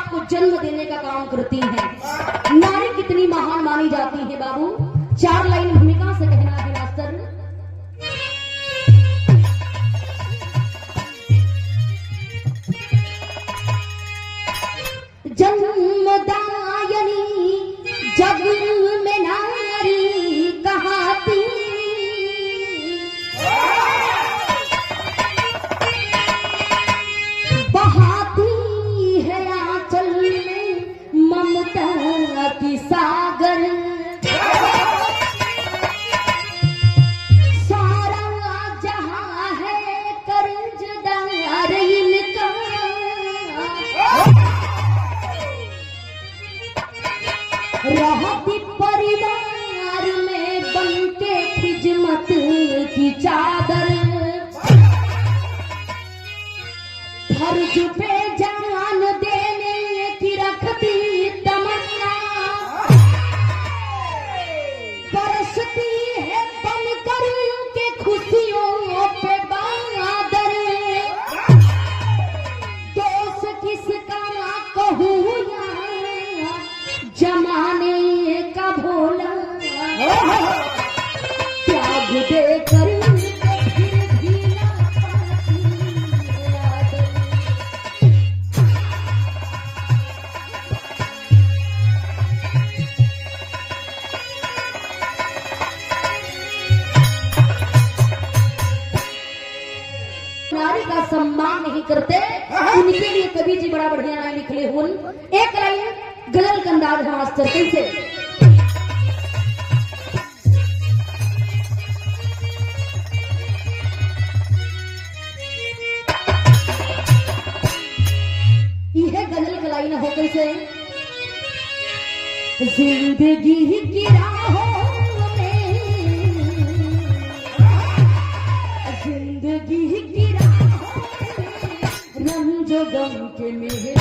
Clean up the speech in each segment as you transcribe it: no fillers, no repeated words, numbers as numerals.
आपको जन्म देने का काम करती है। नारी कितनी महान मानी जाती है बाबू, 4 लाइन भूमिका से कहना है मास्टर। जन्मदायनी जग में नारी कहाती, बहाती है आंचल में ममता की सागर। सारा जहां है कर्जदार इनका, रहती परिवार में बनके खिजमत की चादर। फर्ज पे जान देने की रखती तमन्ना, बरसती है बनकर के खुशियों पे बादल। दोस्त किसका कहूँ या जमाने का भोला, त्याग देकर फिर भी ना पाती आदर। नारी का सम्मान नहीं करते, उनके लिए कवि जी बड़ा बढ़िया लाइन लिखले हुन। एक लाइन गजल का अंदाज है मास्टर, कैसे? यह गजल का लाइन हो कैसे? जिंदगी की राहों में, जिंदगी की राहों में रंजो गम के मेले,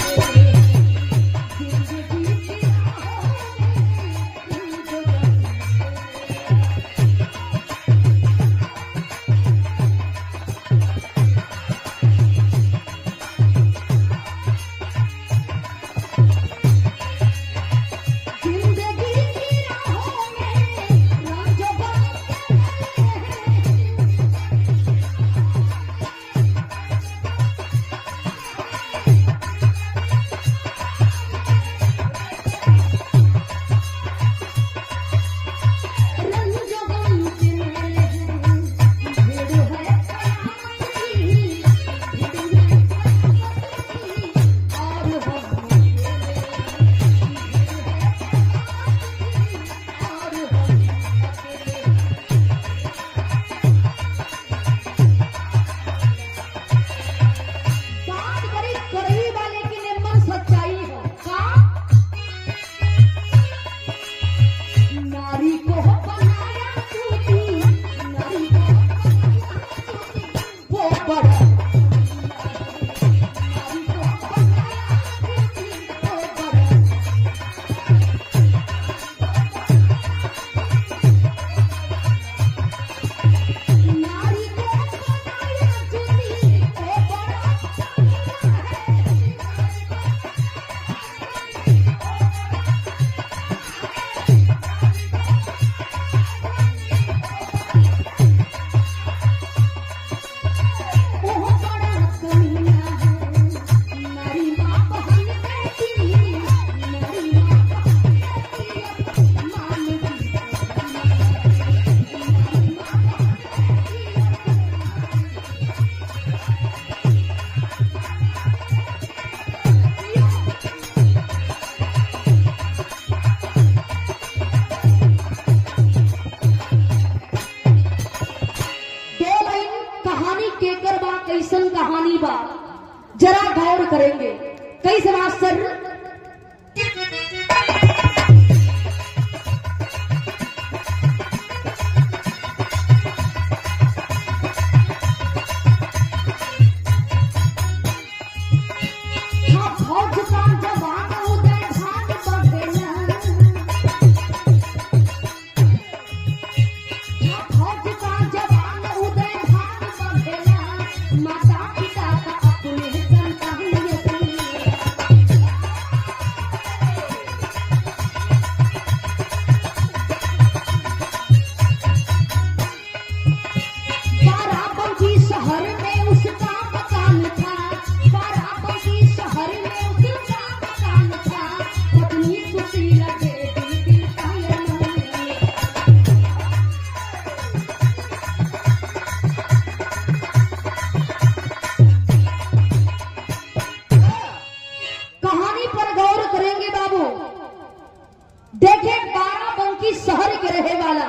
देखे बाराबंकी शहर के रहे वाला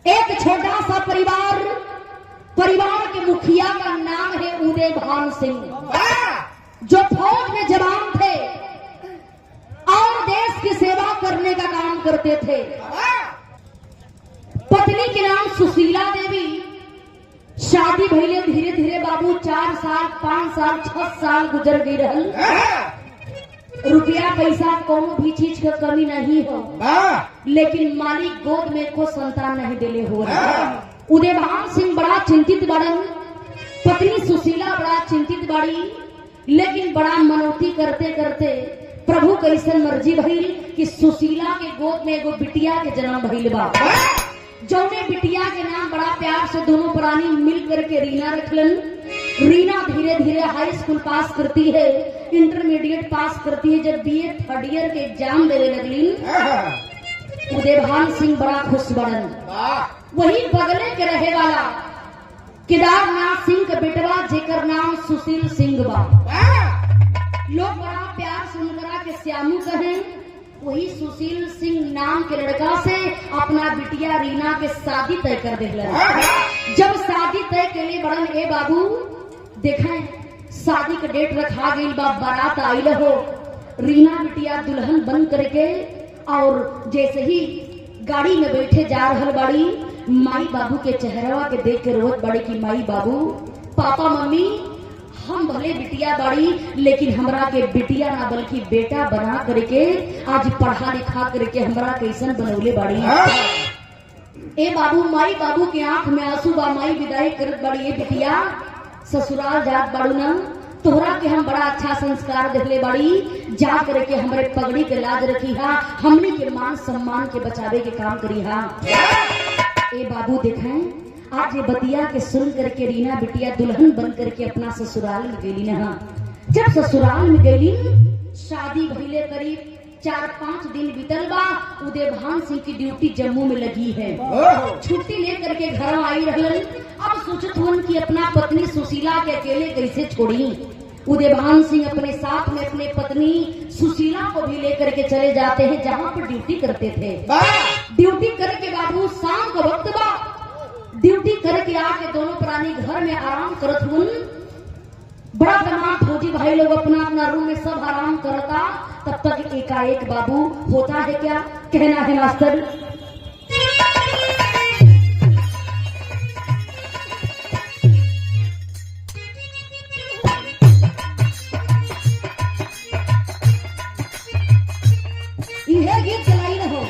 एक छोटा सा परिवार के मुखिया का नाम है उदय भान सिंह, जो फौज में जवान थे और देश की सेवा करने का काम करते थे। पत्नी के नाम सुशीला देवी। शादी भइले धीरे धीरे बाबू 4 साल 5 साल 6 साल गुजर गई रहल। रुपया पैसा कोनो भी चीज का कमी नहीं हो, लेकिन मालिक गोद में को संतान नहीं दिले हो। उदय भान सिंह बड़ा चिंतित बड़न, पत्नी सुशीला बड़ा चिंतित बड़ी, लेकिन बड़ा मनौती करते करते प्रभु कैसन मर्जी भइल कि सुशीला के गोद में एगो बिटिया के जन्म भइल बा। जौने बिटिया के नाम बड़ा प्यार से दोनों प्राणी मिल करके रीना रखलन। रीना धीरे धीरे हाई स्कूल पास करती है, इंटरमीडिएट पास करती है। जब बीए 3rd ईयर के एग्जाम देने लगली, उदय भान सिंह बड़ा खुश बढ़न। वही बगले के रहे वाला केदारनाथ सिंह का बेटवा जेकर नाम सुशील सिंह बा। लोग बड़ा प्यार से उनकरा के श्यामू कहें। वही सुशील सिंह नाम के लड़का से अपना बिटिया रीना के शादी तय कर दिलन। जब शादी तय के लिए बड़न ए बाबू देखें, शादी का डेट रखा गई बा, बारात आइल हो। रीना बिटिया दुल्हन बन करके और जैसे ही गाड़ी में बैठे जा रहल बाड़ी, माई बाबू के चेहरा के देख के रोत बड़ी कि माई बाबू पापा मम्मी हम भले बिटिया बाड़ी, लेकिन हमरा के बिटिया ना बल्कि बेटा बना करके आज पढ़ा लिखा करके हमरा कैसन बनौले बाड़ी। ए बाबू माई बाबू के आंख में आंसू बा। माई विदाई करत बाड़ी, ए बिटिया ससुराल जात बाड़ू ना, तोहरा के हम बड़ा अच्छा संस्कार देले बाड़ी। जा करके हमरे पगड़ी के लाज रखी हा, हमने के मान सम्मान के बचावे के काम करी हा। ए बाबू देखें, आज ये बतिया के सुन करके रीना बिटिया दुल्हन बन करके अपना ससुराल में गई ना। जब ससुराल में गई, शादी भइले करीब 4-5 दिन बीतल बा। उदय भान सिंह की ड्यूटी जम्मू में लगी है। छुट्टी लेकर के घर आई रहलन। अब सोचत हुन कि अपना पत्नी सुशीला के अकेले कैसे छोड़ी। उदय भान सिंह अपने साथ में अपने पत्नी सुशीला को भी लेकर के चले जाते हैं जहाँ पर ड्यूटी करते थे। ड्यूटी करके बाबू शाम का वक्त बा, ड्यूटी करके आके दोनों प्राणी घर में आराम करत हुन। बड़ा तमाम फौजी भाई लोग अपना अपना रूम में सब आराम करता। तब तक एकाएक बाबू होता है क्या, कहना है मास्टर। यह गीत चलाई न हो।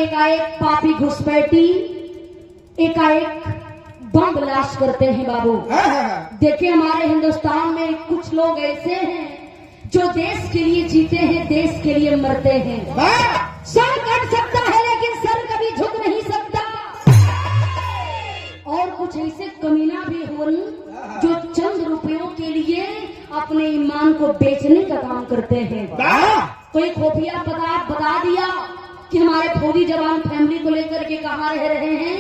एकाएक पापी घुसपैठी एकाएक बम ब्लास्ट करते हैं बाबू। देखिए हमारे हिंदुस्तान में कुछ लोग ऐसे हैं जो देश के लिए जीते हैं, देश के लिए मरते हैं। सर कट सकता है लेकिन सर कभी झुक नहीं सकता। और कुछ ऐसे कमीना भी हो जो चंद रुपयों के लिए अपने ईमान को बेचने का काम करते हैं। कोई खुफिया पदार्थ बता दिया कि हमारे फौजी जवान फैमिली को लेकर के कहाँ रह रहे हैं।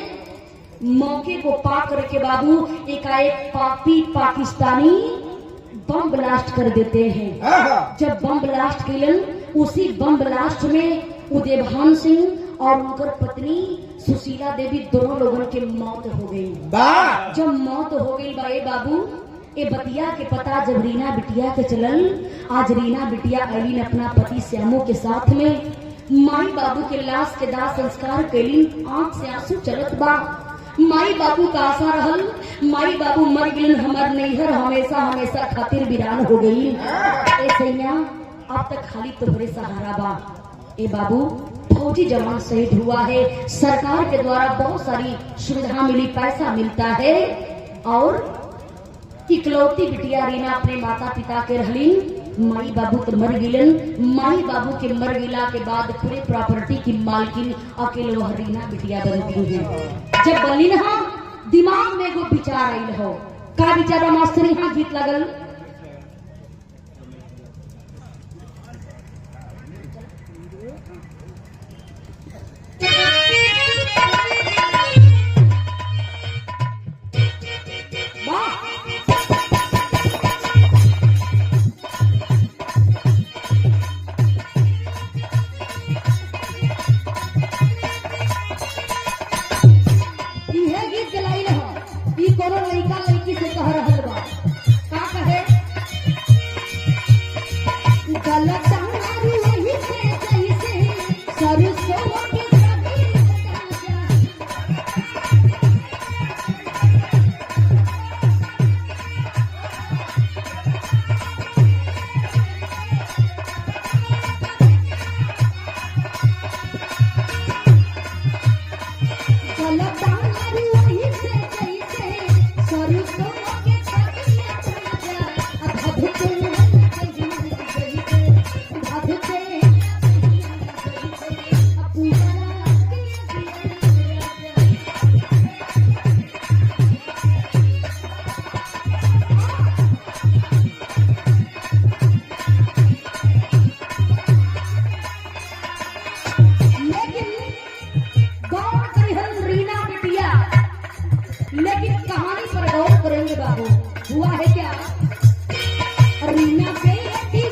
मौके को पा करके बाबू एकाएक पापी पाकिस्तानी बम ब्लास्ट कर देते हैं। जब बम ब्लास्ट किलन, उसी बम ब्लास्ट में उदयभान सिंह और उनकर पत्नी सुशीला देवी दोनों लोगों की मौत हो गई। जब मौत हो गई बाए बाबू, ए बतिया के पता जब रीना बिटिया के चलल, आज रीना बिटिया आईलीन अपना पति श्यामू के साथ में माई बाबू के लाश के दाह संस्कार कैलीन। आंख से आंसू चलत बा। माई बाबू का आशा रहल, माई बाबू मर गिलन, हमार नैहर हमेशा हमेशा खातिर वीरान हो गई। ए सैया अब तक खाली तुम्हारे सहारा बा। ए बाबू फौजी जवान शहीद हुआ है, सरकार के द्वारा बहुत सारी सुविधा मिली, पैसा मिलता है। और इकलौती बिटिया रीना अपने माता पिता के रहलीन। माई बाबू तो मर गिलन। माई बाबू के मर गिला के बाद पूरे प्रॉपर्टी की मालकिन अकेले वह रीना बिटिया बनती है। जब बनी ना दिमाग में वो विचार आई हो का विचार मास्टर यहाँ गीत लगल। लेकिन कहानी पर गौर करेंगे बाबू, हुआ है क्या। रीना बेटी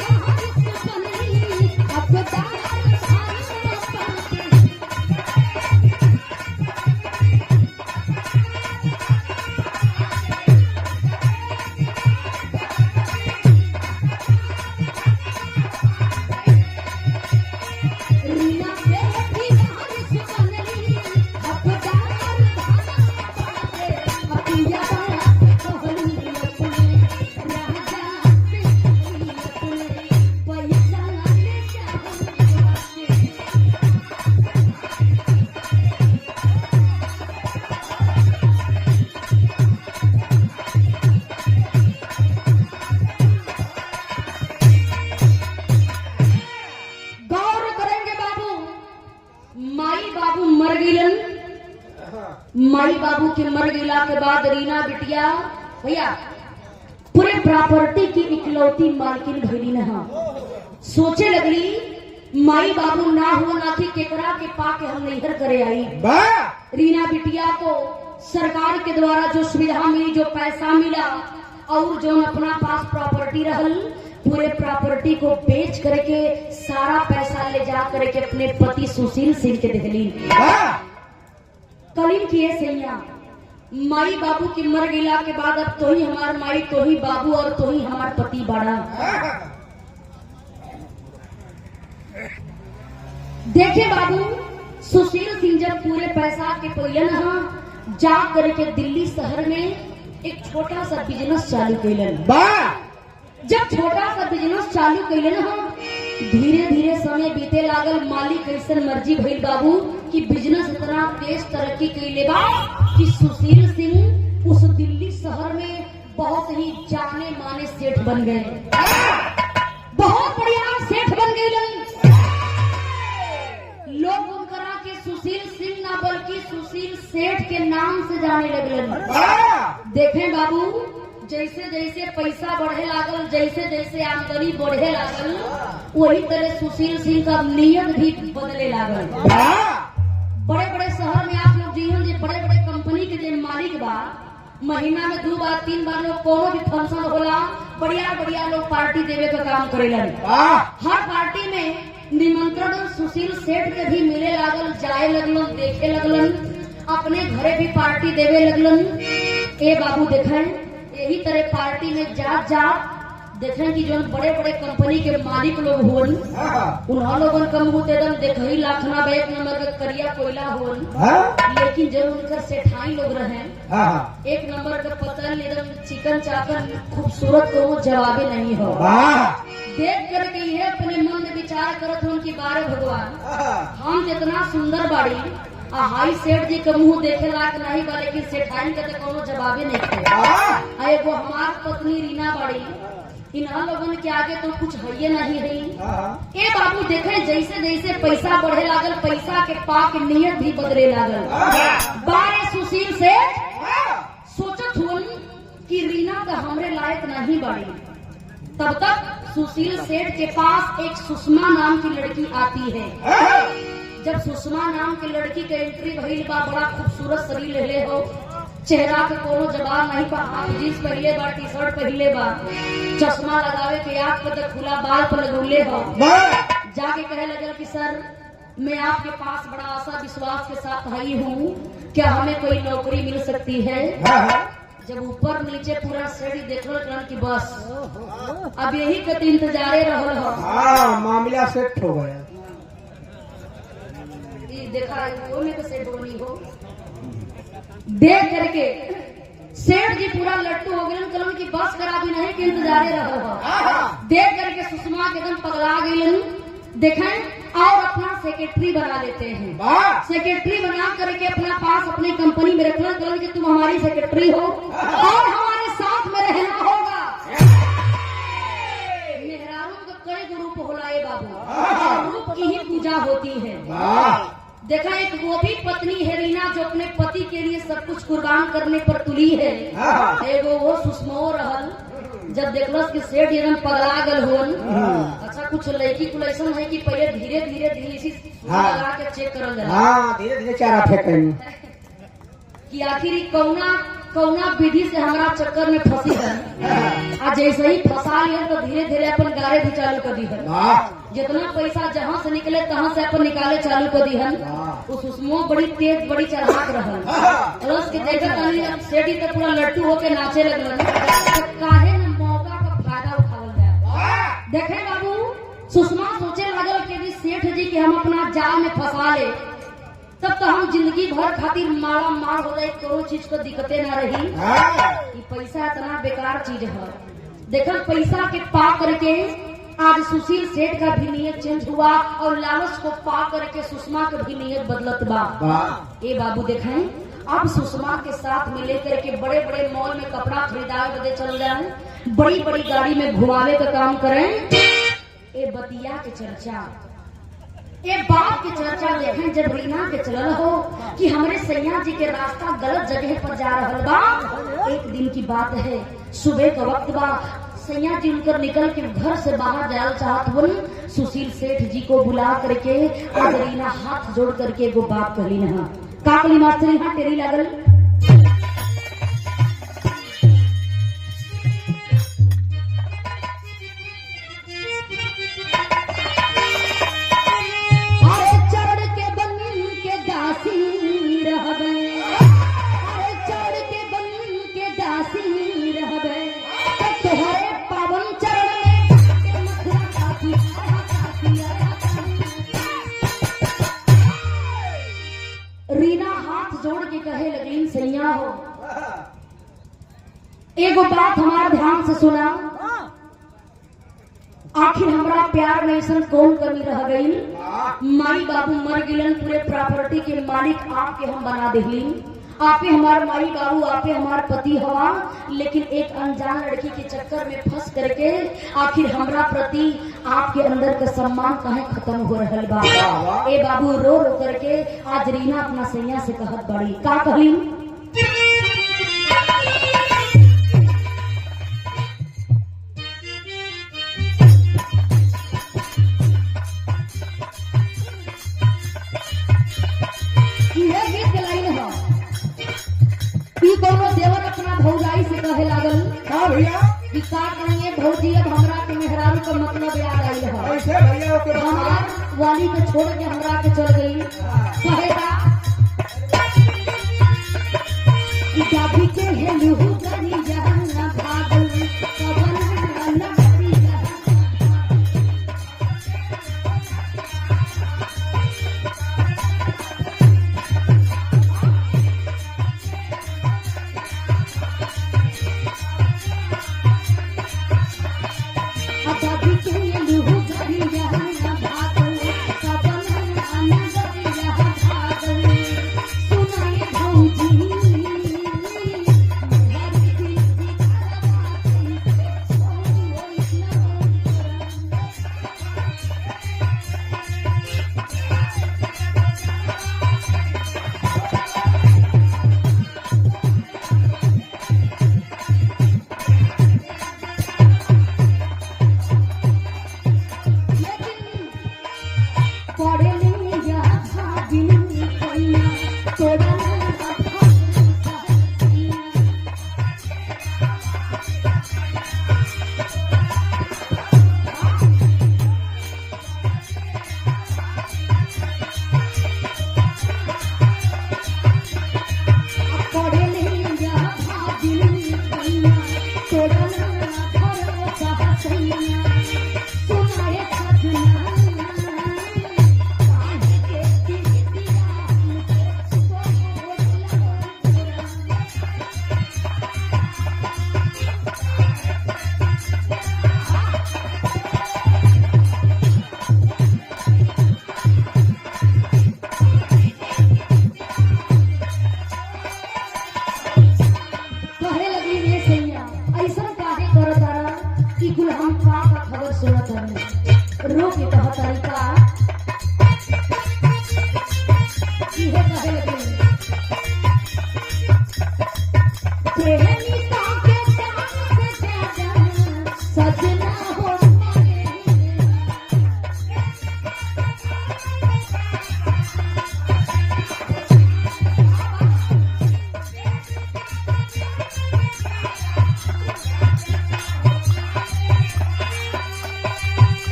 माई बाबू के मर गिला के बाद रीना बिटिया भैया पूरे प्रॉपर्टी की इकलौती मालकिन भइली न। सोचे लगली माई बाबू ना हो ना कि केकरा के पाके हम नैहर करे आई। रीना बिटिया को सरकार के द्वारा जो सुविधा मिली, जो पैसा मिला और जो अपना पास प्रॉपर्टी रहल, पूरे प्रॉपर्टी को बेच करके सारा पैसा ले जा करके अपने पति सुशील सिंह के दिली। कलीन किए सैया माई बाबू की मर गिला के बाद अब तो ही हमार माई, तो ही बाबू और तो ही हमार पति बड़ा। देखे बाबू सुशील सिंह जब पूरे पैसा के पहले जा करके दिल्ली शहर में एक छोटा सा बिजनेस चालू कैलन। जब छोटा सा बिजनेस चालू कैलन धीरे धीरे समय बीते लागल। मालिक कैसन मर्जी भइल बाबू कि बिजनेस इतना तेज तरक्की कैले बा कि सुशील सिंह उस दिल्ली शहर में बहुत ही जाने माने सेठ बन गए। बहुत बढ़िया सेठ बन गए। लोग उनकरा के सुशील सिंह ना बल्कि सुशील सेठ के नाम से जाने लगलन। देखें बाबू, जैसे जैसे पैसा बढ़े लागल, जैसे जैसे आमदनी बढ़े लागल, वही तरह सुशील सिंह का नियत भी बदले लागल। बड़े बड़े शहर में आप लोग जीवन जो बड़े बड़े कंपनी के जो मालिक बा, महीना में 2 बार 3 बार लोग कोनो भी फंक्शन होला, बढ़िया बढ़िया लोग पार्टी देवे का काम करेलन। हर पार्टी में निमंत्रण सुशील सेठ के भी मिले लागल, जाए लगलन, देखे लगलन, अपने घरे भी पार्टी देवे लगलन। ए बाबू देखें, यही तरह पार्टी में जात जात देखें कि जो बड़े बड़े कंपनी के मालिक लोग हुन, उन्होंने लोगन का मुंह एकदम देखही लाखना एक नंबर का करिया कोयला हुन, लेकिन जब उनका सेठाई लोग रहे, एक नंबर का पतल एकदम चिकन चाकन खूबसूरत को जवाबे नहीं हो। देख करके ये अपने मन में विचार करत हूँ कि बारे भगवान, हम जितना सुंदर बाड़ी हाई सेठ जी का मुंह देखे लायक नहीं बा, लेकिन सेठाई का तो कोनो जवाबे नहीं थे। एगो हमार पत्नी रीना बाड़ी, इन्हा लोगन के आगे तो कुछ है नहीं है। ए बाबू देखे जैसे जैसे पैसा बढ़े लागल, पैसा के पाक नियत भी बदले लागल। बारे सुशील सेठ सोचत हुन कि रीना का हमरे लायक नहीं बाड़ी। तब तक सुशील सेठ के पास एक सुषमा नाम की लड़की आती है। जब सुषमा नाम की लड़की के एंट्री भइल बा, बड़ा खूबसूरत शरीर ले हो, चेहरा के कोनो जवाब नहीं बा, हाफ जींस पहले बा, टी शर्ट पहले बा, चश्मा लगावे के आँख पे तो खुला बाल पर लगौले हो। जाके कहे लगल कि सर, मैं आपके पास बड़ा आशा विश्वास के साथ आई हूँ, क्या हमें कोई नौकरी मिल सकती है? जब ऊपर नीचे पूरा सीढ़ी देखल करन की बस अब यही के इंतजारे रहल हो। मामला सेट हो गया। देखा वो में तो सेठ बनी हो। देख करके सेठ जी पूरा लट्टू हो गए, कलन की बस करा भी नहीं के इंतजारे रहल हो। देख करके सुषमा के एकदम पगला गईलन। देखें और अपना सेक्रेटरी बना लेते हैं। सेक्रेटरी बना करके अपना पास अपनी कंपनी में रखना, कलन कि तुम हमारी सेक्रेटरी हो और हमारे साथ में रहना होगा। मेहरारू का कई रूप होला ए बाबू, रूप की ही पूजा होती है। देखा एक वो भी पत्नी है रीना जो अपने पति के लिए सब कुछ कुर्बान करने पर तुली है। एगो वो सुषमा रहल, जब देखलस कि सेठ एकदम पगला गल होन। अच्छा कुछ लड़की कुल ऐसा है कि पहले धीरे धीरे लगा के चेक करल जाला, धीरे धीरे चारा फेंकन कि आखिर कौना कौना विधि से हमारा चक्कर में फंसी है। आज जैसे ही फंसा लिया तो धीरे धीरे अपन गारे भी चालू कर दी है। जितना पैसा जहाँ से निकले तहाँ से अपन निकाले चालू कर दी है। उस उसमें बड़ी तेज बड़ी चढ़ाक रहल। रस के देखा नहीं सेठी तो पूरा लट्टू होके नाचे लगल। तो काहे न मौका का फायदा उठावल जाए। देखे बाबू, सुषमा सोचे लगल कि सेठ जी के हम अपना जाल में फंसा ले, तब तो हम जिंदगी भर खातिर मारा मार हो जाए, कोनो चीज को दिक्कतें ना रही। ये पैसा इतना बेकार चीज है। देखो पैसा के पा करके आज सुशील सेठ का भी नियत चेंज हुआ और लालच को पा करके सुषमा का भी नियत बदलत बा। ए बाबू देखें, अब सुषमा के साथ मिले करके बड़े बड़े मॉल में कपड़ा खरीदावे बदे चल जाए, बड़ी बड़ी गाड़ी में घुमावे का काम करें। ए बतिया के चर्चा, ये बात की चर्चा देखें जब रीना के चलल हो कि हमारे सैया जी के रास्ता गलत जगह पर जा रहल बा। एक दिन की बात है, सुबह का वक्त बा, सैया जी उनकर निकल के घर से बाहर जाना चाहत हुन। सुशील सेठ जी को बुला करके आज रीना हाथ जोड़ करके एगो बात कहली न, का कहली मास्टरी? हाँ तेरी लागल एगो बात हमारा ध्यान से सुना। आखिर हमारा प्यार में ऐसा कौन कमी रह गई? माई बाबू मर गिलन, पूरे प्रॉपर्टी के मालिक आपके हम बना दिली। आपे हमार माई बाबू, आपे हमार पति हवा, लेकिन एक अनजान लड़की के चक्कर में फंस करके आखिर हमरा प्रति आपके अंदर का सम्मान कहे खत्म हो रहल बा। ए बाबू रो रो करके आज रीना अपना सैया से कहत बड़ी, का कहली? देवर अपना भौजाई से कहे लागल, हाँ भैया कि का कहिए भौजी, अब हमरा के मेहरारू का मतलब याद आई है। ऐसे भैया ओके हमार वाली को छोड़ के हमरा के चल गई। कहेगा जाभी के हेलू करी जाना भागल कवन न करी रो के कहा तरीका इहे कहे लगे प्रेमी ताके जान से ज्यादा सजना हो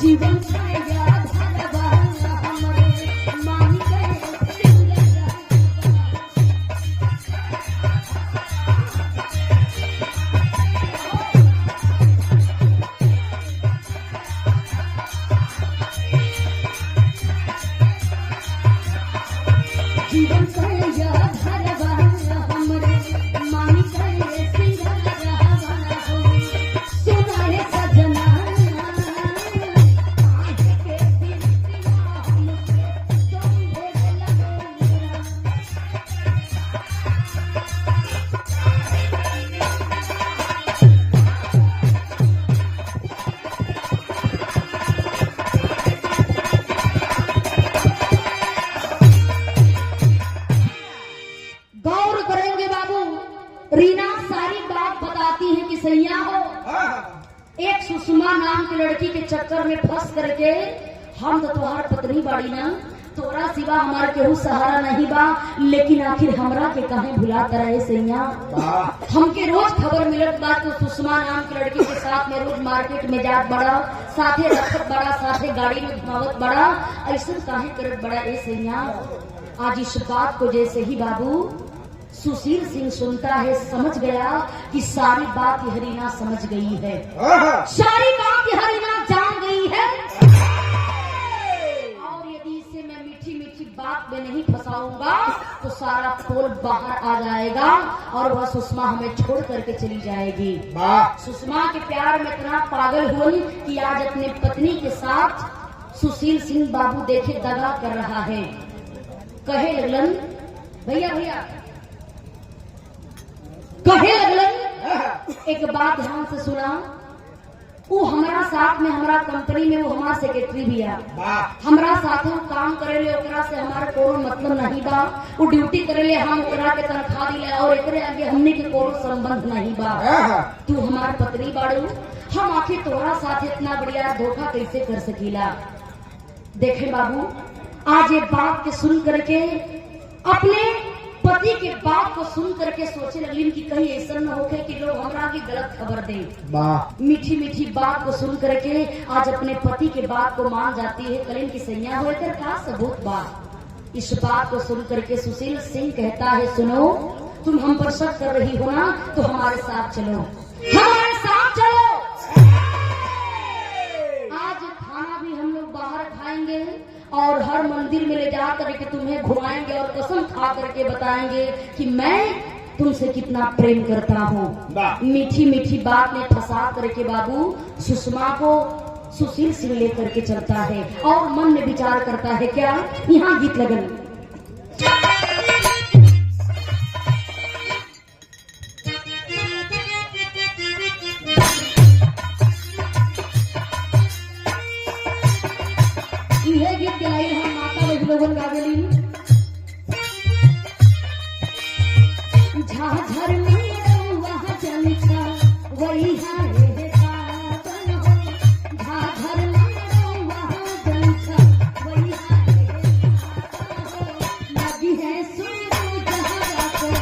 जीवन रीना सारी बात बताती है कि सैया हो, एक सुषमा नाम की लड़की के चक्कर में फंस करके हम तो तुम्हार पत्नी बाड़ी ना, तो तोरा सिवा हमार केहू सहारा नहीं बा, लेकिन आखिर हमरा के काहे भुला रहे सैया। हमके रोज खबर मिलत बा तो सुषमा नाम की लड़की के साथ में रोज मार्केट में जात बड़ा, साथे रखत बड़ा, साथे गाड़ी में घुमावत बड़ा, ऐसा काहे करत बड़ा ए सैया। आज इस बात को जैसे ही बाबू सुशील सिंह सुनता है, समझ गया कि सारी बात हरीना समझ गई है, सारी बात हरीना जान गई है, और यदि इसे मैं मीठी मीठी बात में नहीं फंसाऊंगा तो सारा पोल बाहर आ जाएगा और वह सुषमा हमें छोड़ करके चली जाएगी। सुषमा के प्यार में इतना पागल हुई कि आज अपनी पत्नी के साथ सुशील सिंह बाबू देखे दगा कर रहा है। कहे लगलन भैया भैया, कहे लगलन एक बात ध्यान से सुना, वो हमारा साथ में हमारा कंपनी में वो हमारा सेक्रेटरी भी है, हमारा साथ में काम करेले, ओकरा से हमारा कोई मतलब नहीं बा, वो ड्यूटी करेले, हम ओकरा के तनख्वाह दिले और एकरे आगे हमने के कोई संबंध नहीं बा। तू हमार पत्नी बाड़ू, हम आखिर तोरा साथ इतना बढ़िया धोखा कैसे कर सकीला। देखे बाबू, आज ये बात के सुन करके अपने पति के बात को सुन करके सोचे लगली कि कहीं ऐसा न होके कि लोग हमरा की गलत खबर दे। मीठी मीठी बात को सुन करके आज अपने पति के बात को मान जाती है, कलीन की सैया होकर का सबूत बा। इस बात को सुन करके सुशील सिंह कहता है, सुनो तुम हम पर शक कर रही हो ना, तो हमारे साथ चलो, हमारे साथ चलो। आज खाना भी हम लोग बाहर खाएंगे और हर मंदिर में ले जा करके तुम्हें घुमाएंगे और कसम खा करके बताएंगे कि मैं तुमसे कितना प्रेम करता हूँ। मीठी मीठी बात में फंसा करके बाबू सुषमा को सुशील सिंह लेकर के चलता है और मन में विचार करता है, क्या यहाँ गीत लगन। यह गीत गाई हम माता लोगन गावेली। झाझर में वहाँ चलता वही हारे पागल हो, झाझर में वहाँ चलता वही हारे पागल हो, लगी है सूरज जहाँ को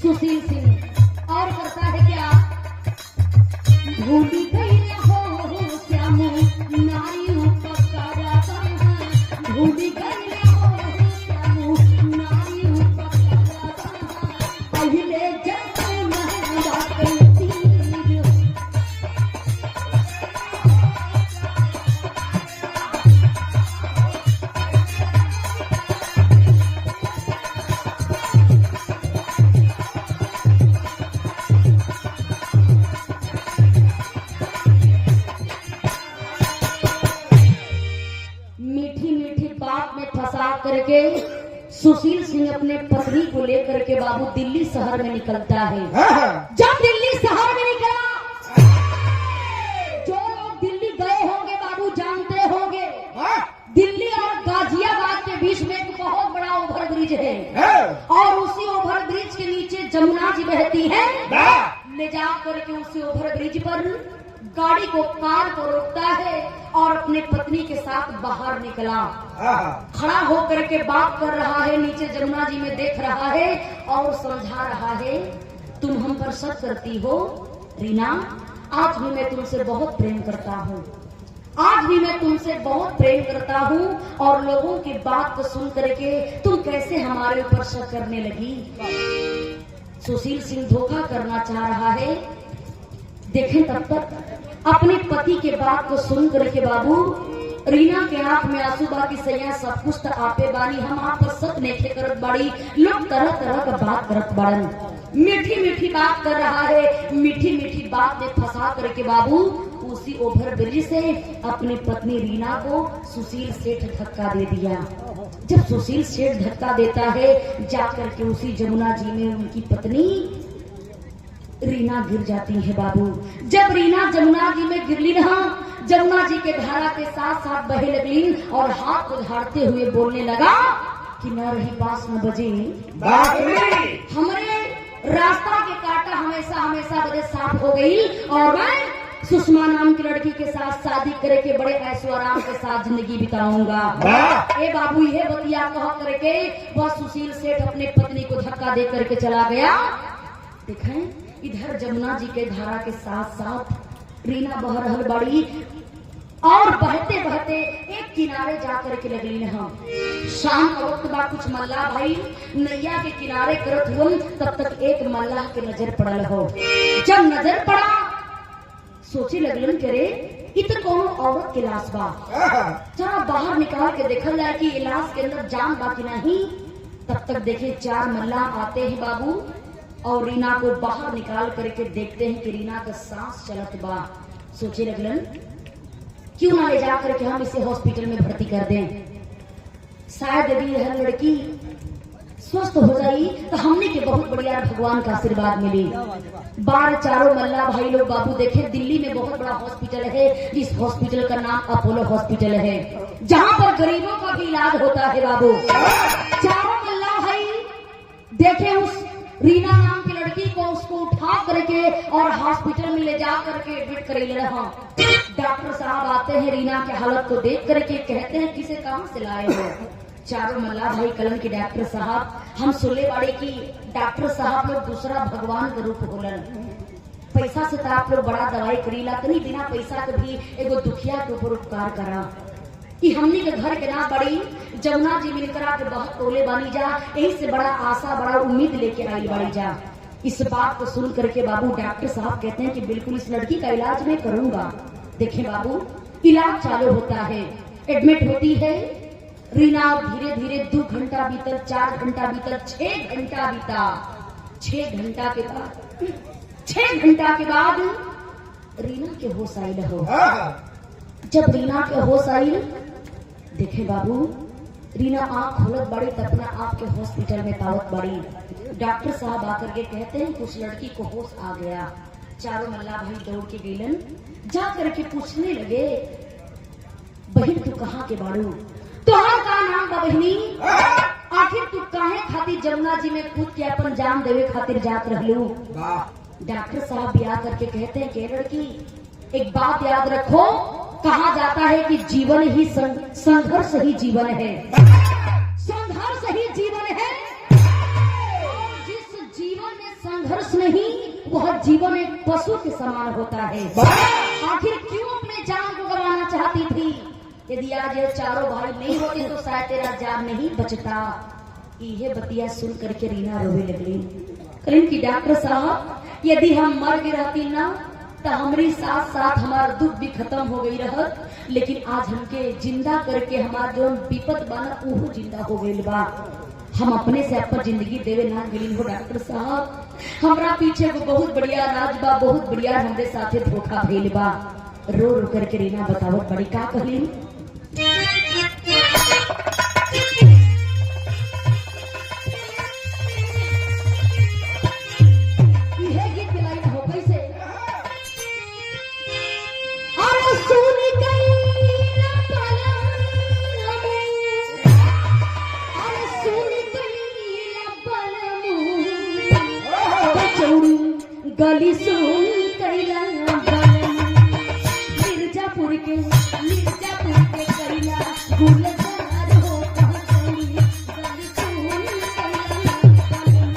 सुशील सिंह और करता है क्या, भूली गई हो क्या नारी पकड़ा, भूली गई हो क्या नारी पकड़ा, पहले जब महंगा करती करके सुशील सिंह अपने पत्नी को लेकर के बाबू दिल्ली शहर में निकलता है। जब दिल्ली शहर में निकला, जो लोग दिल्ली गए होंगे बाबू जानते होंगे, दिल्ली और गाजियाबाद के बीच में एक बहुत बड़ा ओवर ब्रिज है और उसी ओवर ब्रिज के नीचे जमुना जी बहती है। ले जा करके उसी ओवर ब्रिज पर गाड़ी को, कार को रोकता है और अपने पत्नी के साथ बाहर निकला, खड़ा होकर के बात कर रहा है, नीचे जमुना जी में देख रहा है और समझा रहा है, तुम हम पर शक करती हो। रीना, आज भी मैं तुमसे बहुत प्रेम करता हूँ, आज भी मैं तुमसे बहुत प्रेम करता हूँ। और लोगों की बात को सुन करके तुम कैसे हमारे ऊपर शक करने लगी। सुशील सिंह धोखा करना चाह रहा है। देखें तब तक अपने पति के बात को सुन करके बाबू रीना के आंख में आंसू बाकी सैया सब कुछ तो आपे बानी, हम आप पर शक नहीं करत बाड़ी। लोग तरह तरह का बात करत बाड़न, मीठी मीठी बात कर रहा है, मीठी मीठी बात में फंसा करके बाबू उसी ओवर ब्रिज से अपनी पत्नी रीना को सुशील सेठ धक्का दे दिया। जब सुशील सेठ धक्का देता है, जाकर के उसी जमुना जी में उनकी पत्नी रीना गिर जाती है बाबू। जब रीना जमुना जी में गिरली ना, जमुना जी के धारा के साथ साथ बहे लगली और हाथ को झाड़ते हुए बोलने लगा कि न रही बास न बजे हमारे रास्ता के कांटा हमेशा हमेशा बड़े साफ हो गई और मैं सुषमा नाम की लड़की के साथ शादी करके बड़े ऐशो आराम के साथ जिंदगी बिताऊंगा। ए बाबू ये बतिया कह करके वह सुशील सेठ अपने पत्नी को धक्का दे करके चला गया। देखें इधर जमुना जी के धारा के साथ साथ रीना बह रहल बड़ी और बहते बहते एक किनारे जाकर के लगली न। हम शाम का वक्त बा, कुछ मल्लाह भाई नैया के किनारे करत हुआ, तब तक एक मल्लाह के नजर पड़ल हो। जब नजर पड़ा सोचे लगलन करे इत कोनो औरत के लाश बा, जरा बाहर निकाल के देखल जाए कि लाश के अंदर जान बा कि नहीं। तब तक देखे 4 मल्लाह आते हैं बाबू और रीना को बाहर निकाल करके देखते हैं कि रीना का सांस चलत बा। सोचे लगलन क्यों ना ले जा करके हम इसे हॉस्पिटल में भर्ती कर दें, शायद यदि यह लड़की स्वस्थ हो जाई तो हमने के बहुत बढ़िया भगवान का आशीर्वाद मिली। बार चारों मल्ला भाई लोग बाबू देखे दिल्ली में बहुत बड़ा हॉस्पिटल है, जिस हॉस्पिटल का नाम अपोलो हॉस्पिटल है, जहाँ पर गरीबों का भी इलाज होता है बाबू। चारों मल्ला भाई देखे उस रीना नाम की लड़की को, उसको उठा करके और हॉस्पिटल में ले जा करके एडमिट कर ले रहा। डॉक्टर साहब आते हैं, रीना की हालत को देख करके कहते हैं किसे कहां से लाए हो। चारों मल्ला भाई कलन के डॉक्टर साहब, हम सुनले बाड़े की डॉक्टर साहब लोग दूसरा भगवान का रूप होलन, पैसा से तो आप लोग बड़ा दवाई करीला, तनी बिना पैसा के भी एगो दुखिया के ऊपर उपकार करा। कि हमनी के घर के ना बड़ी जमुना जी मिलकर के बहुत तोले बानी जा, यही से बड़ा आशा बड़ा उम्मीद लेके आई बाड़ी जा। इस बात को सुन करके बाबू डॉक्टर साहब कहते हैं कि बिल्कुल इस लड़की का इलाज मैं करूंगा। देखें बाबू इलाज चालू होता है, एडमिट होती है रीना और धीरे धीरे 2 घंटा बीतर, 4 घंटा बीतर, 6 घंटा बीता। 6 घंटा के बाद रीना के होश आइल हो। जब रीना के होश आइल देखे बाबू रीना आंख खोलत बड़ी तो अपना आप के हॉस्पिटल में पावत बड़ी। डॉक्टर साहब आकर के कहते हैं कि उस लड़की को होश आ गया। चारों मल्ला भाई दौड़ के गेलन, जा करके पूछने लगे बहन तू कहाँ के बाड़ू, तोहर का नाम बा बहनी, आखिर तू काहे खातिर जमुना जी में कूद के अपन जान देवे खातिर जात रहलू। डॉक्टर साहब भी आकर के कहते हैं कि लड़की एक बात याद रखो, कहा जाता है कि जीवन ही संघर्ष ही जीवन है, संघर्ष ही जीवन है। जिस जीवन में संघर्ष नहीं वह जीवन एक पशु के समान होता है। आखिर क्यों अपने जान को गंवाना चाहती थी? यदि आज ये चारों भाई नहीं होते तो शायद तेरा जान नहीं बचता। ये बतिया सुन करके रीना रोने लगली। करीम की डॉक्टर साहब यदि हम मर गए रहती ना तो हमारी साथ साथ हमारा दुख भी खत्म हो गई रहत, लेकिन आज हमके जिंदा करके हमारा जो विपत बना वो जिंदा हो गई बा। हम अपने से अपन जिंदगी देवे ना गिली हो डॉक्टर साहब, हमारा पीछे वो बहुत बढ़िया राज बा, बहुत बढ़िया हमारे साथे धोखा भेल बा। रो रो करके रीना बतावत बड़ी का कहली। गली सुन कैला मिर्जापुर के कैला गुलजार हो गली सुन कैला।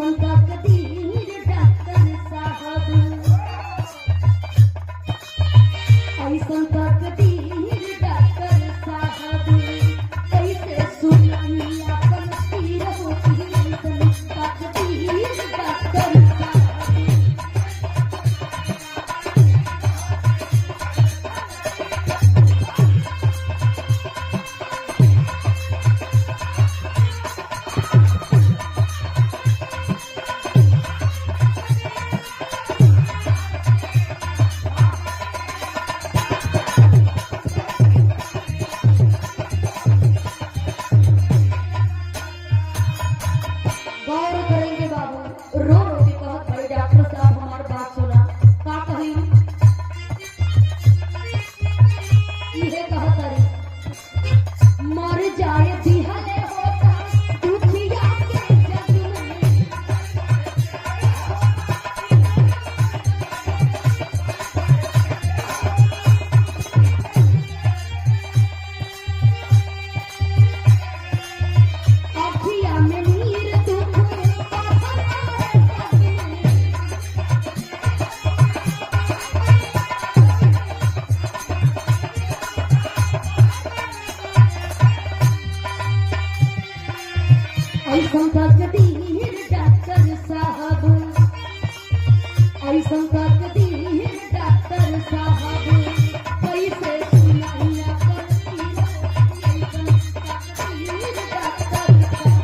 ऐसन का कदीर डॉक्टर साहब, ऐसन का कदीर डॉक्टर साहब, कैसे सुनाई अपन पीर होती, ऐसन का कदीर डॉक्टर साहब। गौर करेंगे बाबू, रो रो के कहत बड़े डॉक्टर साहब हमारी बात सुना, का कही इहे कहत रही, मर जाए दिहले होता दुखिया के जग में, अखिया में नीर दुख ऐसन का कदीर डॉक्टर साहब, ऐसन का कदीर डॉक्टर साहब, कैसे सुनाई अपन पीर होती, ऐसन का कदीर डॉक्टर साहब।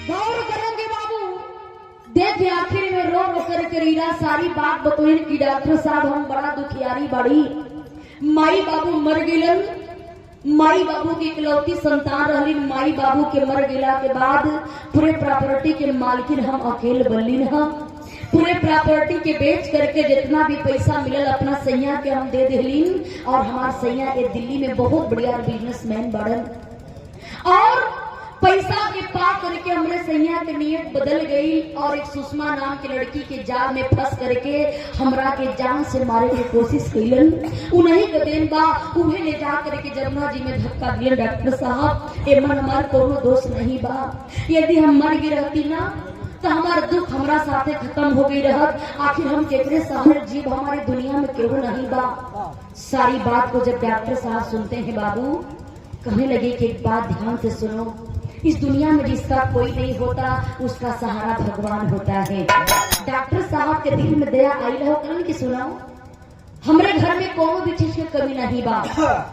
गौर करेंगे बाबू, देखे आखिर में रो रो करके रीना सारी बात बतोइन कि डॉक्टर साहब हम बड़ा दुखियारी बड़ी, माई बाबू मर गिलन, माई बाबू की इकलौती संतान रहली, माई बाबू के मर गेला के बाद पूरे प्रॉपर्टी के मालकिन हम अकेले बनलिन हम, पूरे प्रॉपर्टी के बेच करके जितना भी पैसा मिलल अपना सैया के हम दे दिलीन, और हमार सैया ये दिल्ली में बहुत बढ़िया बिजनेसमैन बढ़न, और पैसा के पा करके हमरे सैया के नियत बदल गई, और एक सुषमा नाम की लड़की के जाल में फंस करके हमरा के जान से मारे की कोशिश कैलन, उन्हीं के देन बा उन्हें ले जा करके जमुना जी में धक्का दिया डॉक्टर साहब, एमन हमार कोनो दोष नहीं बा, यदि हम मर गई रहती ना तो हमारा दुख हमारा साथे खत्म हो गई रहत, आखिर हम केकरे सामने जीव हमारी दुनिया में केहू नहीं बा। सारी बात को जब डॉक्टर साहब सुनते हैं बाबू, कहने लगे कि एक बात ध्यान से सुनो, इस दुनिया में जिसका कोई नहीं होता उसका सहारा भगवान होता है। डॉक्टर साहब के दिल में दया आई रहो कल की सुनाओ, हमरे घर में कोनो भी चीज की कमी नहीं बा,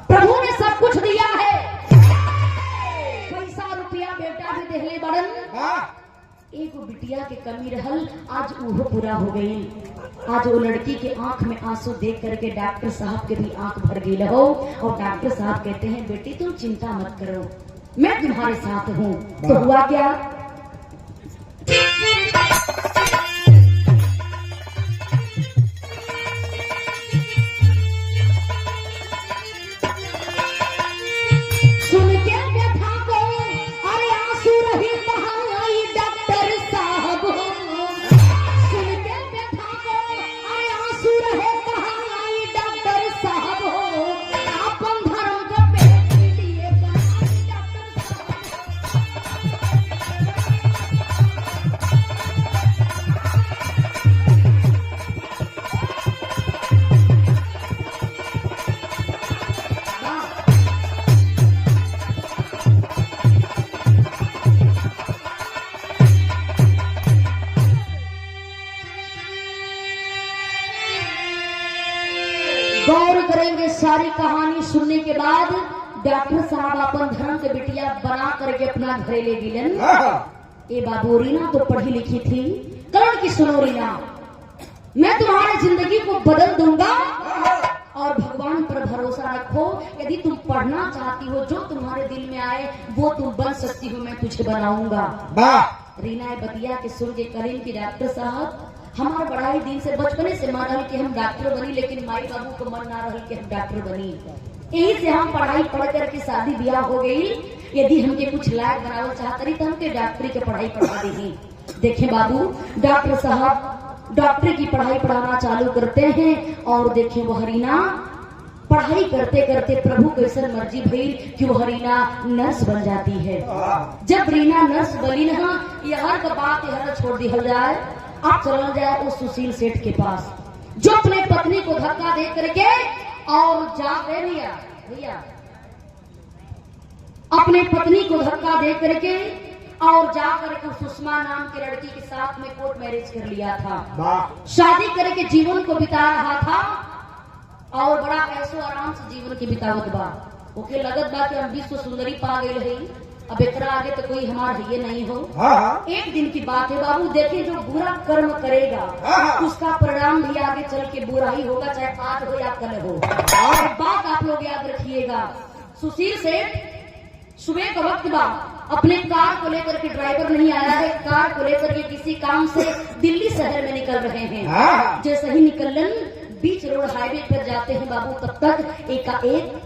प्रभु ने सब कुछ दिया है, पैसा रुपया बेटा भी देहले बड़न, एक बिटिया के कमी रहल, आज वो पूरा हो गई। आज वो लड़की के आंख में आंसू देख करके डॉक्टर साहब के भी आंख भर गई हो, और डॉक्टर साहब कहते हैं बेटी तुम चिंता मत करो, मैं तुम्हारे साथ हूँ। तो हुआ क्या, सुन के व्यथा को अरे आंसू रही बहाई डॉक्टर साहब, सुन के व्यथा को अरे आंसू रहे बहाई डॉक्टर साहब, अपन धर्म का पेट लिए बनाई डॉक्टर गौर करेंगे। सारी कहानी सुनने के बाद डॉक्टर साहब अपन धर्म के बिटिया बना करके अपना घरे ले गिलन। ये बाबू रीना तो पढ़ी लिखी थी, करण की सुनो रीना, मैं तुम्हारी जिंदगी को बदल दूंगा और भगवान पर भरोसा रखो, यदि तुम पढ़ना चाहती हो जो तुम्हारे दिल में आए वो तुम बन सकती हो, मैं तुझे बनाऊंगा। रीना बतिया के सुन के करीन की डॉक्टर साहब हमारा पढ़ाई दिन से बचपने से मन रहा कि हम डॉक्टर बनी, लेकिन माई बाबू को मन ना रहा कि हम डॉक्टर बनी। यही से हम पढ़ाई पढ़ करके शादी ब्याह हो गई। यदि हमके कुछ लायक बनावल चाहते तो हमके डॉक्टरी के पढ़ाई पढ़ा देगी। देखें बाबू, डॉक्टर साहब डॉक्टरी की पढ़ाई पढ़ाना चालू करते हैं और देखें वो हरीना पढ़ाई करते करते प्रभु कैसे मर्जी भई कि वो हरीना नर्स बन जाती है। जब रीना नर्स बनी ना, यहर का बात यहर छोड़ दी जाए, आप चला जाए उस सुशील सेठ के पास जो अपने पत्नी को धक्का दे करके और जाते भैया अपने पत्नी को धक्का दे करके और जाकर के सुषमा नाम की लड़की के साथ में कोर्ट मैरिज कर लिया था। शादी करके जीवन को बिता रहा था और बड़ा ऐसो आराम से जीवन के बितावत बा। ओके लगत बा कि हम विश्व सुंदरी पा गई है, अब एकरा आगे तो कोई हमार ये नहीं हो। एक दिन की बात है बाबू, देखे जो बुरा कर्म करेगा उसका परिणाम भी आगे चल के बुरा ही होगा, चाहे आज हो या कल हो। बात आप लोग याद रखिएगा। सुशील सेठ सुबह का वक्त बा, अपने कार को लेकर के ड्राइवर नहीं आया है, कार को लेकर के किसी काम से दिल्ली शहर में निकल रहे हैं। जैसे ही निकलन बीच रोड हाईवे पर जाते हैं बाबू, तब तक एकाएक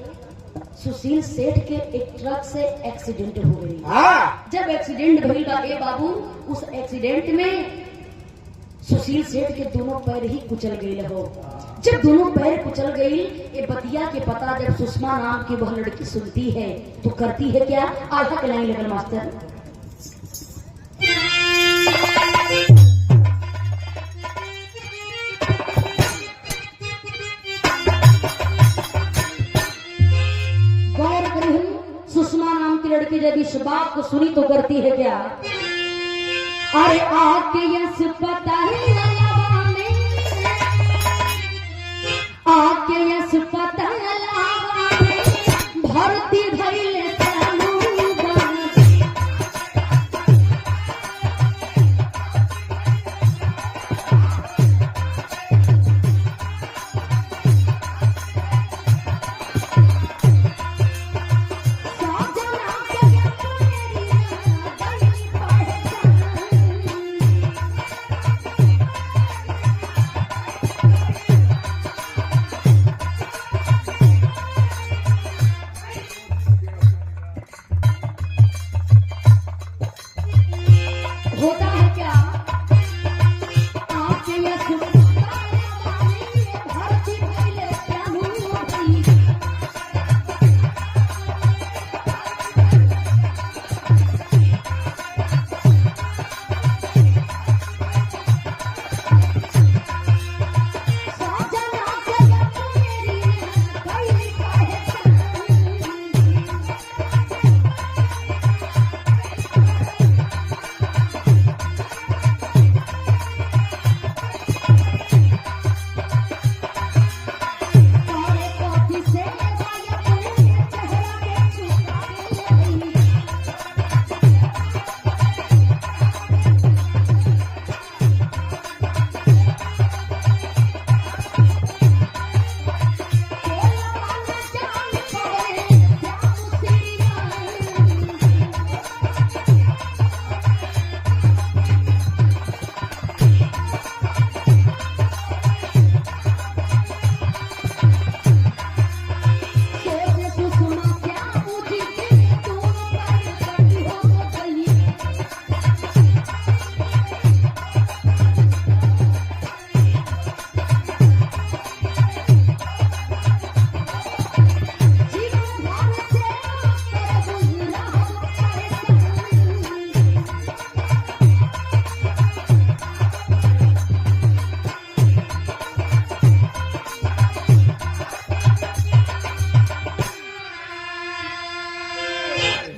सुशील सेठ के एक ट्रक से एक्सीडेंट हो गई। जब एक्सीडेंट भइल बाबू, उस एक्सीडेंट में सुशील सेठ के दोनों पैर ही कुचल गई हो। जब दोनों पैर कुचल गई, ये बतिया के पता जब सुषमा नाम की वह लड़की सुनती है तो करती है क्या, आधा के लाइन लगल मास्टर। गौर करी सुषमा नाम की लड़की जब इस बात को सुनी तो करती है क्या, अरे आके यस पता आके यस पता भर्ती भइले होता है क्या, आपके यस भर्ती भइले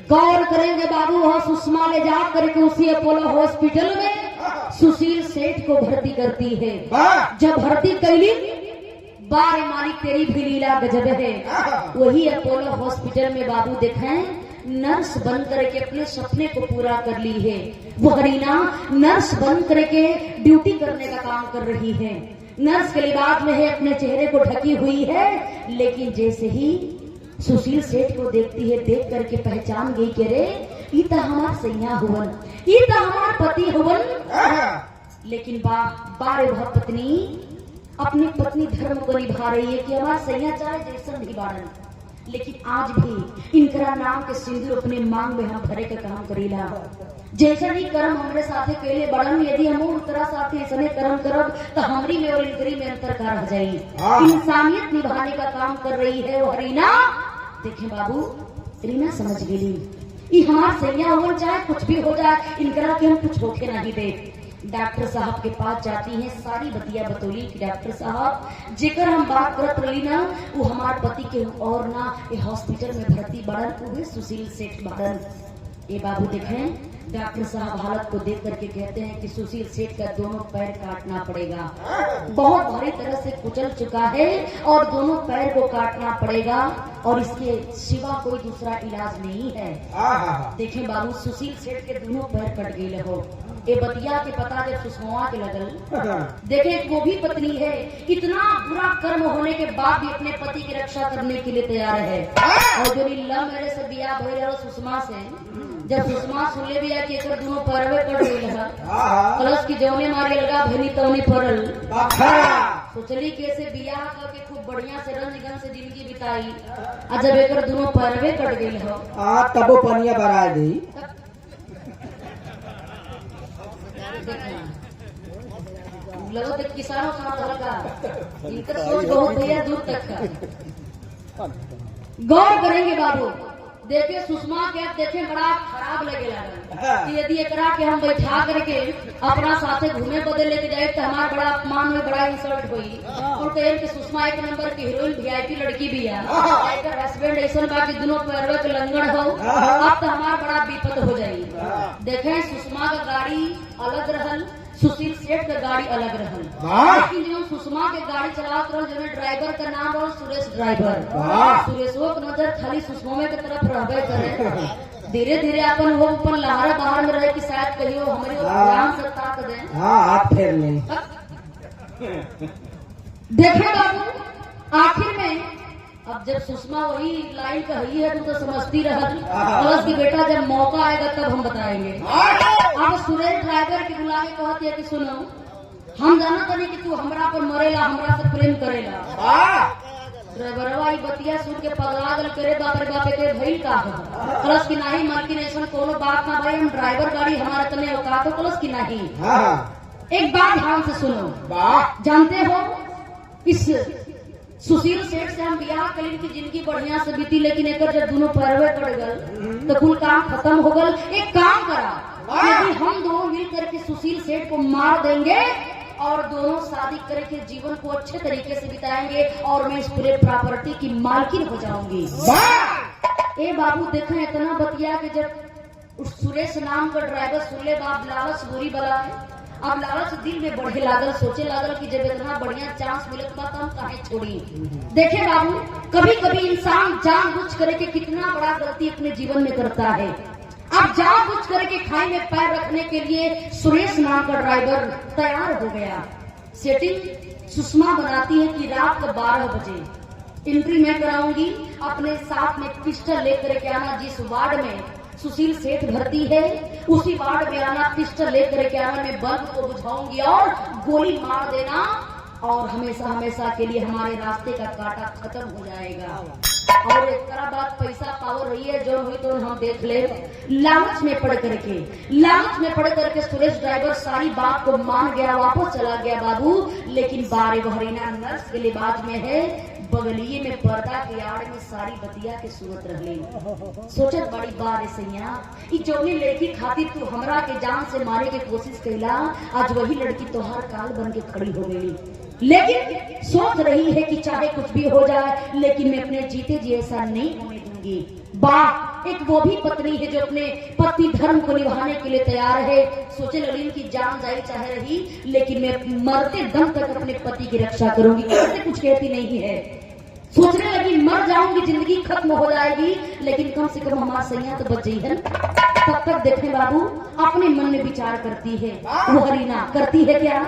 गौर करेंगे बाबू, वह सुषमा ले जा करके उसी अपोलो हॉस्पिटल में सुशील सेठ को भर्ती करती है। जब भर्ती कैली, बारे मालिक तेरी भी लीला गजब है। वही अपोलो हॉस्पिटल में बाबू देखें नर्स बन करके अपने सपने को पूरा कर ली है। वो हरीना नर्स बन करके ड्यूटी करने का काम कर रही है। नर्स के लिबास में है, अपने चेहरे को ढकी हुई है, लेकिन जैसे ही सुशील सेठ को देखती है, देख करके पहचान गई कि रे ई तो हमार सैया हुवन, ई तो हमार पति हुवन। लेकिन बारे वह पत्नी अपनी पत्नी धर्म को निभा रही है कि हमारा सैया चाहे जैसा नहीं बारन, लेकिन आज भी इनकरा नाम के सिंदूर अपने मांग में हम भरे के काम करीला। जैसा ही कर्म हमारे साथे केले बड़न, यदि हम उनकरा साथे ऐसे कर्म करब तो हमारी में और इनकरी में अंतर का रह जाई। इंसानियत निभाने का काम कर रही है वो रीना। देखे बाबू, रीना समझ गई ये हमार सैया हो, चाहे कुछ भी हो जाए इनकरा के हम कुछ होके नहीं दे। डॉक्टर साहब के पास जाती हैं, सारी बतिया बतौली कि डॉक्टर साहब जेकर हम बात करत रही ना वो हमार पति के और ना ये हॉस्पिटल में भर्ती बड़न, वो सुशील सेठ बड़न। ये बाबू देखें, डॉक्टर साहब हालत को देख करके कहते हैं कि सुशील सेठ का दोनों पैर काटना पड़ेगा, बहुत बुरी तरह से कुचल चुका है और दोनों पैर को काटना पड़ेगा और इसके सिवा कोई दूसरा इलाज नहीं है। देखें बाबू, सुशील सेठ के दोनों पैर कट गए हो। ये बतिया के पता जब सुषमा के लगल, देखे वो भी पत्नी है, इतना बुरा कर्म होने के बाद भी अपने पति की रक्षा करने के लिए तैयार है। और जो नीलम मेरे से बिया भई रहो सुषमा से, जब सुषमा सुनले भी है कि एक दोनों पैरवे कट गई है, कलश की जौने मारे लगा भनी तौने पड़ल, सोचली कैसे बिया करके खूब बढ़िया से रंजगन से जिंदगी बिताई, और जब एक दोनों पैरवे कट गई हो तबो पनिया बरा दी। लगो तो किसानों का इनका सोच बहुत भैया दूर तक का गौर करेंगे बाबू। देखे सुषमा के देखे बड़ा खराब लगे कि यदि एकरा के हम बैठा करके अपना साथे घूमे बदल लेके जाए तो हमारा बड़ा अपमान में बड़ा इंसल्ट हुई। और कहे कि सुषमा एक नंबर की हीरोइन वीआईपी लड़की भी है, हस्बैंड ऐसा बा कि दोनों पैरवे के लंगड़ हो, अब तो हमारा बड़ा विपद हो जाये। देखे सुषमा का गाड़ी अलग रहल, सुशील सेठ का गाड़ी अलग रहल, लेकिन जो सुषमा के गाड़ी चलावत रहल जो ड्राइवर का नाम रहल सुरेश ड्राइवर। सुरेशो के नजर खाली सुषमा के तरफ रहबे करे। धीरे धीरे अपन हो अपन लहरा बाहर में रहे कि शायद कहियो हमारे ध्यान से ताक दे। हाथ फेर ले। देखे बाबू, आखिर में अब जब सुषमा वही लाइन कही है तो समझती रहल, प्लस की बेटा जब मौका आएगा तब हम बताएंगे। अब सुरेश ड्राइवर के बुला के कहती है कि सुनो, हम जाना तनी कि तू हमरा पर मरेला, हमरा से प्रेम करेला। ड्राइवरवा ई बतिया सुन के पगला गल, करे बाप रे बाप के भइल का है। प्लस की नहीं मालकिन ऐसा कोनो बात ना भाई, हम ड्राइवर गाड़ी हमारा तने औकात हो, प्लस की नहीं। एक बात ध्यान से सुनो, जानते हो इस सुशील सेठ से हम बियाह करीन की जिंदगी बढ़िया से बीती, लेकिन एक जब दोनों पैरवे कट गल तो कुल काम खत्म हो गल। एक काम करा, यदि हम दोनों मिल करके सुशील सेठ को मार देंगे और दोनों शादी करके जीवन को अच्छे तरीके से बिताएंगे और मैं इस पूरे प्रॉपर्टी की मालकिन हो जाऊंगी। ए बाबू देखा इतना बतिया कि जब उस सुरेश नाम का ड्राइवर सुनले बाप लालच बुरी बला है। अब लालच दिल में बढ़े लागल, सोचे लागल कि जब इतना बढ़िया चांस मिले तो हम काहे छोड़ी। देखे बाबू, कभी कभी इंसान जानबूझ करके कितना बड़ा गलती अपने जीवन में करता है। अब जानबूझ करके खाई में पैर रखने के लिए सुरेश नाम का ड्राइवर तैयार हो गया। सेटिंग सुषमा बनाती है कि रात को 12 बजे एंट्री मैं कराऊंगी, अपने साथ में पिस्टल लेकर के आना। जिस वार्ड में सुशील सेठ भर्ती है उसी वार्ड में आना, पिस्टल लेकर के आना, मैं बल्ब को बुझाऊंगी और गोली मार देना और हमेशा हमेशा के लिए हमारे रास्ते का कांटा खत्म हो जाएगा। और एक तरह बात पैसा पावर रही है जो हुई तो हम देख ले। लालच में पड़ करके सुरेश ड्राइवर सारी बात को मान गया, वापस चला गया बाबू। लेकिन बारे बहरीना नर्स के लिबाज में है, बगलिए में पर्दा के आड़ में सारी बतिया के सूरत रहली। सोचत बड़ी बार सैया, ई जौनी लड़की खातिर तू हमरा के जान से मारे के कोशिश कैला, आज वही लड़की तोहार काल बन के खड़ी हो गई। लेकिन सोच रही है कि चाहे कुछ भी हो जाए लेकिन मैं अपने जीते जी ऐसा नहीं होने दूंगी। एक वो भी पत्नी है जो अपने पति धर्म को निभाने के लिए तैयार है। सोचे ललिन की जान जाए चाहे रही, लेकिन मैं मरते दम तक अपने पति की रक्षा करूंगी। ऐसे कुछ कहती नहीं है, सोचने लगी मर जाऊंगी, जिंदगी खत्म हो जाएगी, लेकिन कम से कम हमारा सैया तो बच गई है। तब तक देखे बाबू अपने मन में विचार करती है, वो हरीना करती है क्या?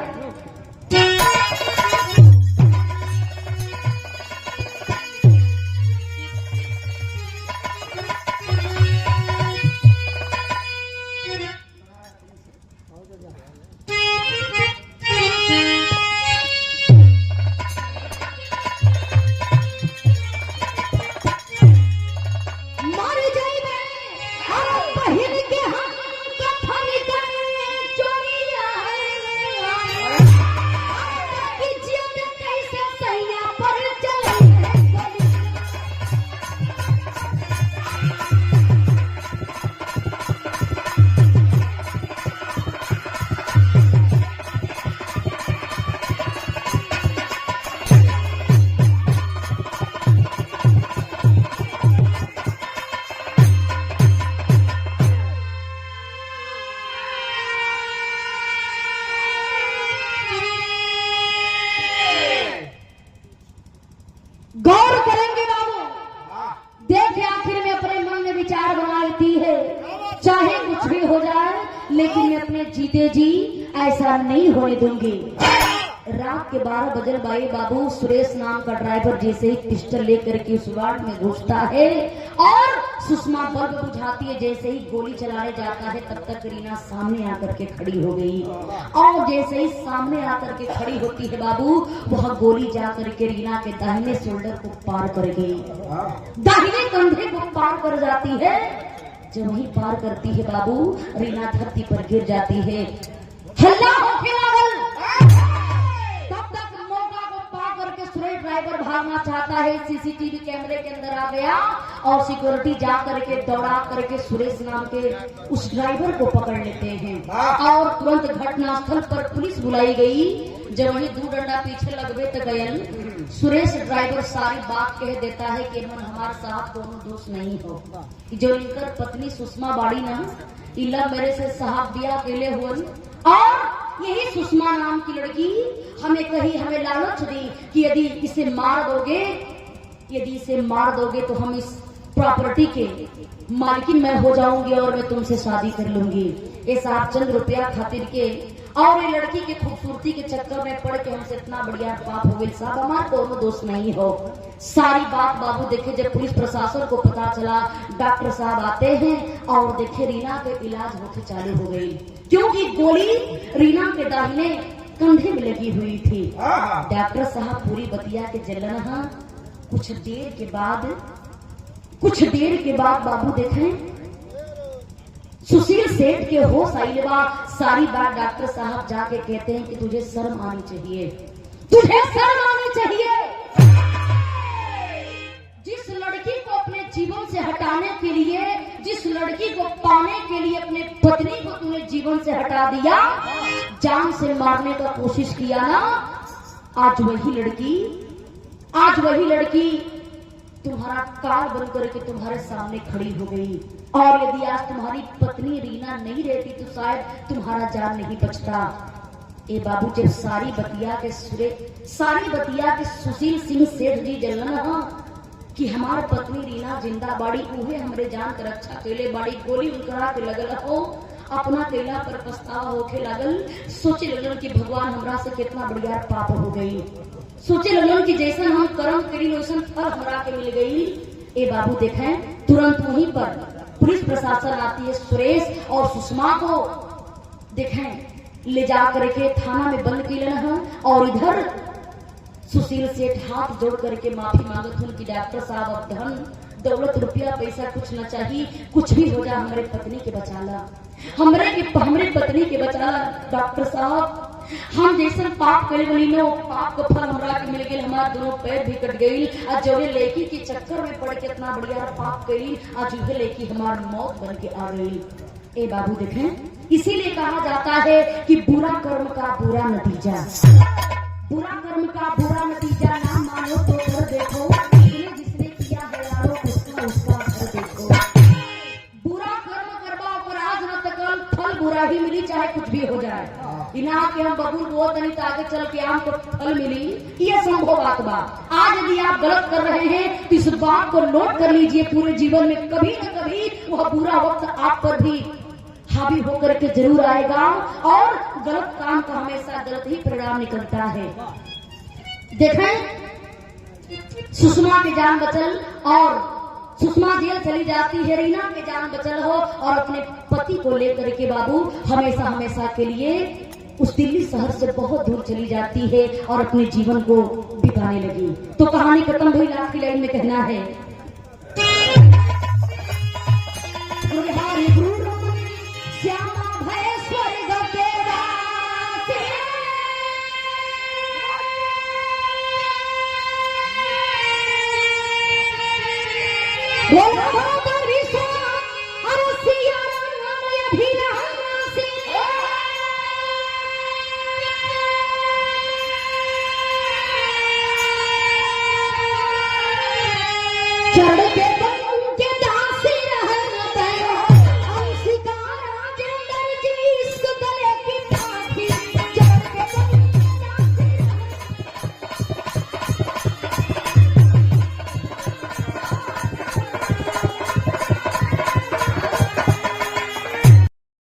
लेकिन मैं अपने जीते जी ऐसा नहीं होने दूंगी। रात के 12 बजे भाई बाबू सुरेश नाम का ड्राइवर जैसे ही पिस्टल लेकर के उस वार्ड में घुसता है और सुषमा बल्ब बुझाती है, जैसे ही गोली चलाने जाता है तब तक रीना सामने आकर के खड़ी हो गई। और जैसे ही सामने आकर के खड़ी होती है बाबू, वह गोली जाकर के रीना के दाहिने शोल्डर को पार कर गई, दाहिने कंधे को पार कर जाती है। जब वही पार करती है बाबू, रीना धरती पर गिर जाती है। हल्ला होके लागल। तब तक मौका को पा करके सुरेश ड्राइवर भागना चाहता है, सीसीटीवी कैमरे के अंदर आ गया और सिक्योरिटी जा करके दौड़ा करके सुरेश नाम के उस ड्राइवर को पकड़ लेते हैं और तुरंत घटनास्थल पर पुलिस बुलाई गई। जब वही 2 डंडा पीछे लगवे तो गयल, सुरेश ड्राइवर सारी बात कह देता है कि मन हमारे साथ दोनों दोष नहीं हो, जो इनकर पत्नी सुषमा बाड़ी ना इला मेरे से साहब बिया अकेले हुए और यही सुषमा नाम की लड़की हमें लालच दी कि यदि इसे मार दोगे तो हम इस प्रॉपर्टी के मालकिन मैं हो जाऊंगी और मैं तुमसे शादी कर लूंगी। ये साहब चंद रुपया खातिर के और ये लड़की के खूबसूरती के चक्कर में पड़ के हमसे इतना बढ़िया पाप हो गई। साहब हमारा दोनों दोस्त नहीं हो। सारी बात बाबू देखे जब पुलिस प्रशासन को पता चला, डॉक्टर साहब आते हैं और देखे रीना के इलाज होते चालू हो गई, क्योंकि गोली रीना के दाहिने कंधे में लगी हुई थी। डॉक्टर साहब पूरी बतिया के जलन। कुछ देर के बाद बाबू देखें सुशील सेठ के होश आइलवा। सारी बात डॉक्टर साहब जाके कहते हैं कि तुझे शर्म आनी चाहिए, तुझे शर्म आनी चाहिए। जिस लड़की को अपने जीवन से हटाने के लिए, जिस लड़की को पाने के लिए अपने पत्नी को तूने जीवन से हटा दिया, जान से मारने का कोशिश किया ना, आज वही लड़की तुम्हारा काल बन करके तुम्हारे सामने खड़ी हो गई। और यदि आज तुम्हारी पत्नी रीना नहीं रहती तो शायद तुम्हारा जान नहीं बचता। ए बाबू जब सारी बतिया के सुशील सिंह सेठ जी जलन कि हमार पत्नी रीना जिंदा बाड़ी, उहे हमरे जान के रक्षा केले बाड़ी, गोली उनकरा के लगल हो, अपना केला पर पछतावा होके लागल। सोचे लगन कि भगवान हमरा से कितना बढ़िया पाप हो गई। सोचे लगन कि जैसन हम कर्म करी वैसन फल हमरा के मिल गई। ए बाबू देखें तुरंत वहीं पर पुलिस प्रशासन आती है। सुरेश और सुषमा को देखें ले जा करके थाना में बंद की लेना, और इधर सुशील सेठ हाथ जोड़ करके माफी मांगत हूँ कि डॉक्टर साहब अब धन दौलत रुपया पैसा कुछ न चाहिए, कुछ भी हो जाए हमारे पत्नी के बचाला, हमरे पत्नी के बचाला। डॉक्टर साहब हम जैसन पाप करे बनी नो, पाप का फल हमरा के मिल गई, हमारे दोनों पैर भी कट गई। आज जोरे लेकी के चक्कर में पड़ के इतना बढ़िया पाप करी, आज उहे लेकी हमारी मौत बन के आ गई। ए बाबू देखें, इसीलिए कहा जाता है कि बुरा कर्म का बुरा नतीजा ना मानो तो कर देखो, जिसने किया है यारो उसका घर देखो। बुरा कर्म करवा और आज न तकल फल बुरा ही मिली, चाहे कुछ भी हो जाए। इना के हम बबूल बहुत नहीं आगे चल के हमको फल मिली, ये संभव बात बा। आज यदि आप गलत कर रहे हैं तो इस बात को नोट कर लीजिए, पूरे जीवन में कभी न कभी वह बुरा वक्त आप पर भी हावी होकर के जरूर आएगा, और गलत काम का हमेशा गलत ही परिणाम निकलता है। देखें सुषमा की जान बचल और सुषमा जेल चली जाती है, रीना की जान बचल हो और अपने पति को लेकर के बाबू हमेशा के लिए उस दिल्ली शहर से बहुत दूर चली जाती है और अपने जीवन को बिताने लगी। तो कहानी खत्म हुई, लास्ट की लाइन में कहना है श्यामा भय स्वर्ग के वासी, चढ़ के